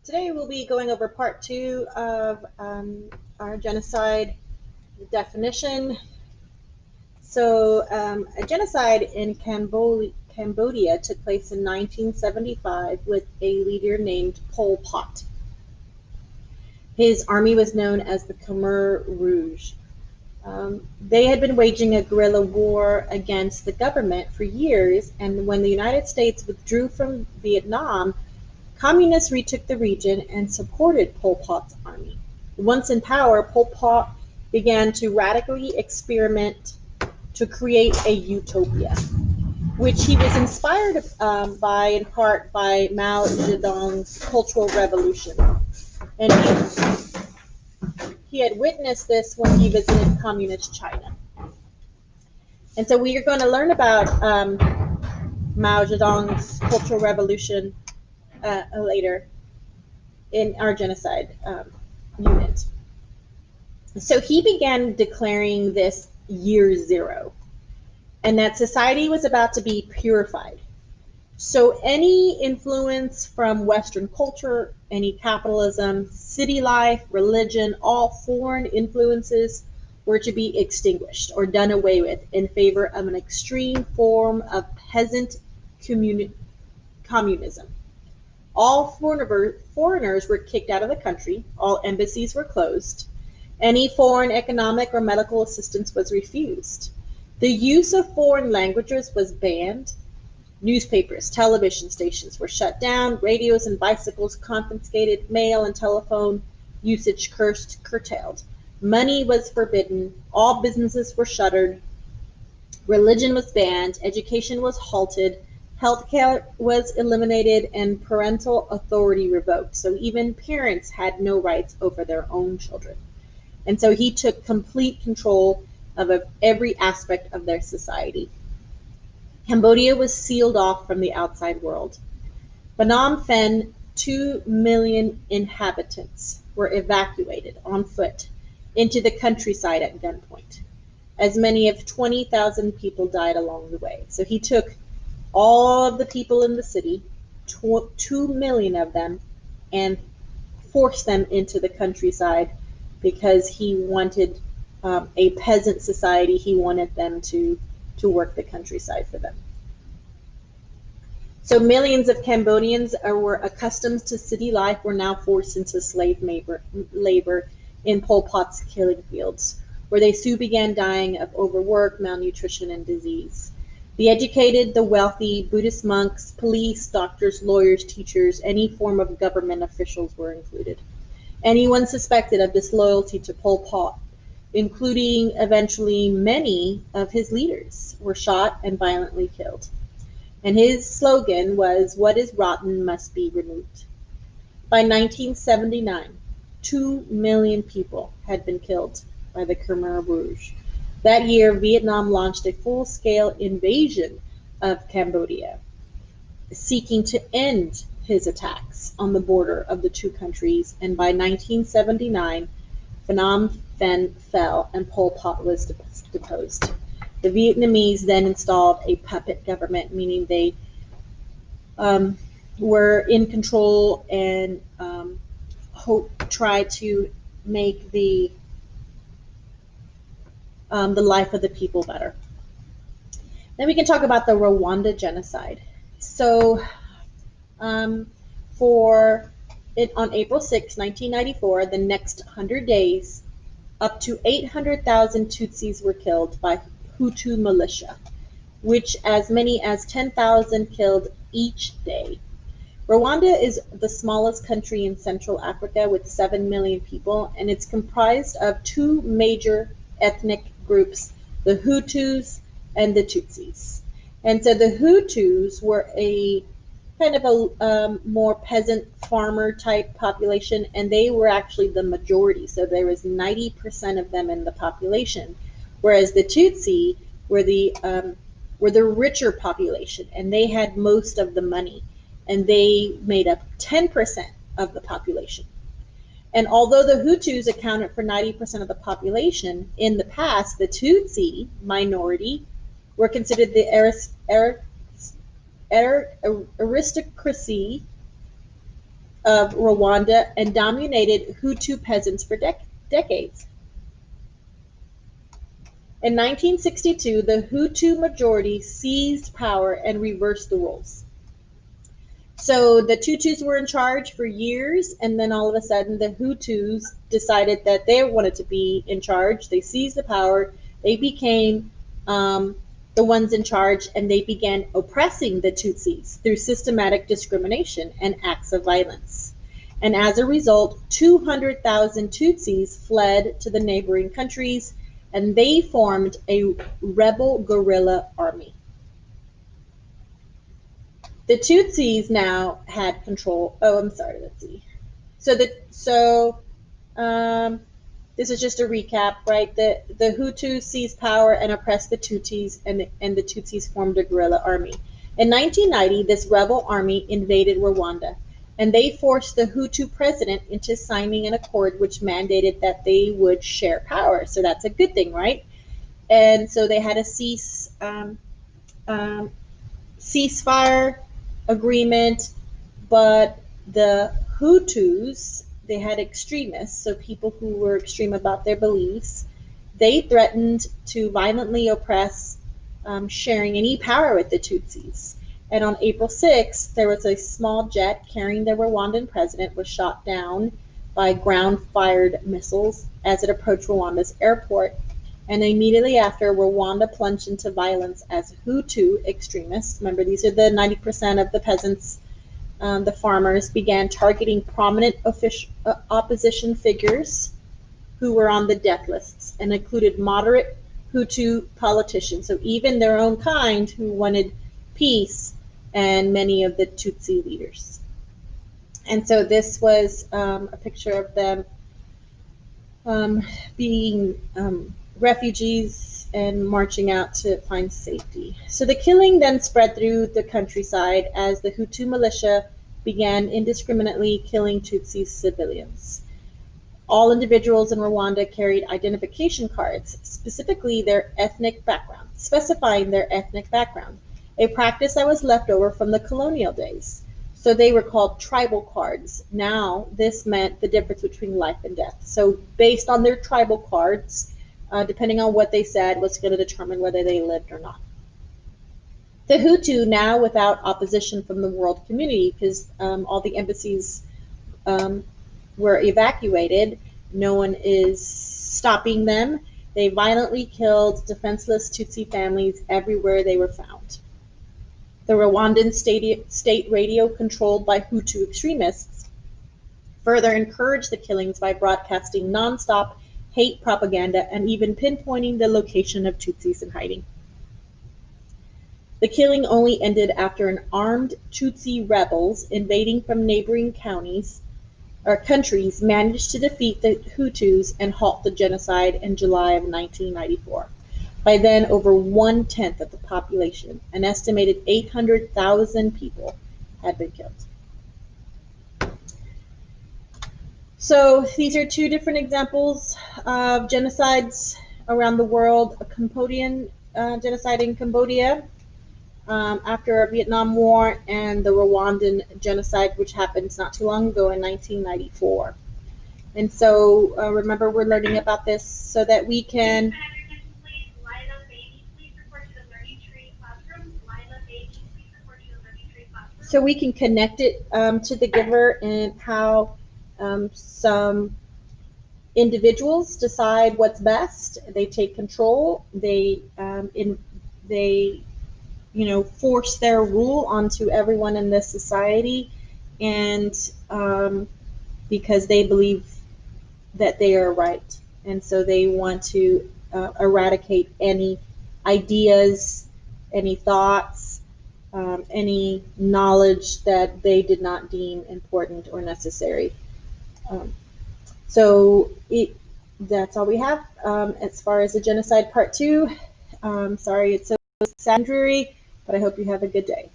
Today we'll be going over part two of our genocide definition. So a genocide in Cambodia took place in 1975 with a leader named Pol Pot. His army was known as the Khmer Rouge. They had been waging a guerrilla war against the government for years, and when the United States withdrew from Vietnam, communists retook the region and supported Pol Pot's army. Once in power, Pol Pot began to radically experiment to create a utopia, which he was inspired by, in part, by Mao Zedong's Cultural Revolution. And he had witnessed this when he visited communist China. And so we are going to learn about Mao Zedong's Cultural Revolution later in our genocide unit. So he began declaring this year zero, and that society was about to be purified. So any influence from Western culture, any capitalism, city life, religion, all foreign influences were to be extinguished or done away with in favor of an extreme form of peasant communism. All foreigners were kicked out of the country, all embassies were closed, any foreign economic or medical assistance was refused. The use of foreign languages was banned. Newspapers, television stations were shut down, radios and bicycles confiscated, mail and telephone usage curtailed. Money was forbidden, all businesses were shuttered, religion was banned, education was halted, healthcare was eliminated, and parental authority revoked. So even parents had no rights over their own children. And so he took complete control of every aspect of their society. Cambodia was sealed off from the outside world. Phnom Penh, 2 million inhabitants were evacuated on foot into the countryside at gunpoint. As many as 20,000 people died along the way. So he took all of the people in the city, 2 million of them, and forced them into the countryside because he wanted a peasant society. He wanted them to work the countryside for them. So millions of Cambodians were accustomed to city life were now forced into slave labor in Pol Pot's killing fields, where they soon began dying of overwork, malnutrition, and disease. The educated, the wealthy, Buddhist monks, police, doctors, lawyers, teachers, any form of government officials were included. Anyone suspected of disloyalty to Pol Pot, including eventually many of his leaders, were shot and violently killed. And his slogan was, "What is rotten must be removed." By 1979, 2 million people had been killed by the Khmer Rouge. That year, Vietnam launched a full-scale invasion of Cambodia, seeking to end his attacks on the border of the two countries, and by 1979, Phnom Penh fell and Pol Pot was deposed. The Vietnamese then installed a puppet government, meaning they were in control and tried to make the life of the people better. Then we can talk about the Rwanda genocide. So on April 6, 1994, the next 100 days, up to 800,000 Tutsis were killed by Hutu militia, which as many as 10,000 killed each day. Rwanda is the smallest country in Central Africa with 7 million people, and it's comprised of two major ethnic groups, the Hutus and the Tutsis. And so the Hutus were a kind of a more peasant farmer type population, and they were actually the majority. So there was 90% of them in the population, whereas the Tutsi were the richer population, and they had most of the money, and they made up 10% of the population. And although the Hutus accounted for 90% of the population, in the past, the Tutsi minority were considered the aristocracy of Rwanda and dominated Hutu peasants for decades. In 1962, the Hutu majority seized power and reversed the roles. So the Tutsis were in charge for years, and then all of a sudden the Hutus decided that they wanted to be in charge. They seized the power. They became the ones in charge, and they began oppressing the Tutsis through systematic discrimination and acts of violence. And as a result, 200,000 Tutsis fled to the neighboring countries, and they formed a rebel guerrilla army. The Tutsis now had control. Oh, I'm sorry. Let's see. So this is just a recap, right? The Hutus seized power and oppressed the Tutsis, and the Tutsis formed a guerrilla army. In 1990, this rebel army invaded Rwanda, and they forced the Hutu president into signing an accord which mandated that they would share power. So that's a good thing, right? And so they had a ceasefire agreement, but the Hutus, they had extremists, so people who were extreme about their beliefs, they threatened to violently oppress sharing any power with the Tutsis. And on April 6th, there was a small jet carrying the Rwandan president was shot down by ground-fired missiles as it approached Rwanda's airport. And immediately after, Rwanda plunged into violence as Hutu extremists, remember these are the 90% of the peasants, the farmers, began targeting prominent opposition figures who were on the death lists and included moderate Hutu politicians, so even their own kind who wanted peace, and many of the Tutsi leaders. And so this was a picture of them being refugees and marching out to find safety. So the killing then spread through the countryside as the Hutu militia began indiscriminately killing Tutsi civilians. All individuals in Rwanda carried identification cards, specifically their ethnic background, specifying their ethnic background, a practice that was left over from the colonial days. So they were called tribal cards. Now, this meant the difference between life and death. So based on their tribal cards, depending on what they said, was going to determine whether they lived or not. The Hutu, now without opposition from the world community, because all the embassies were evacuated, no one is stopping them. They violently killed defenseless Tutsi families everywhere they were found. The Rwandan state radio, controlled by Hutu extremists, further encouraged the killings by broadcasting nonstop hate propaganda and even pinpointing the location of Tutsis in hiding. The killing only ended after an armed Tutsi rebels invading from neighboring countries managed to defeat the Hutus and halt the genocide in July of 1994. By then, over 1/10 of the population, an estimated 800,000 people, had been killed. So these are two different examples of genocides around the world. A Cambodian genocide in Cambodia after a Vietnam War, and the Rwandan genocide, which happened not too long ago in 1994. And so remember, we're learning about this so that we can connect it to the giver, and how some individuals decide what's best. They take control. They force their rule onto everyone in this society, and because they believe that they are right, and so they want to eradicate any ideas, any thoughts, any knowledge that they did not deem important or necessary. So that's all we have as far as the genocide part 2. Sorry it's so sad and dreary, but I hope you have a good day.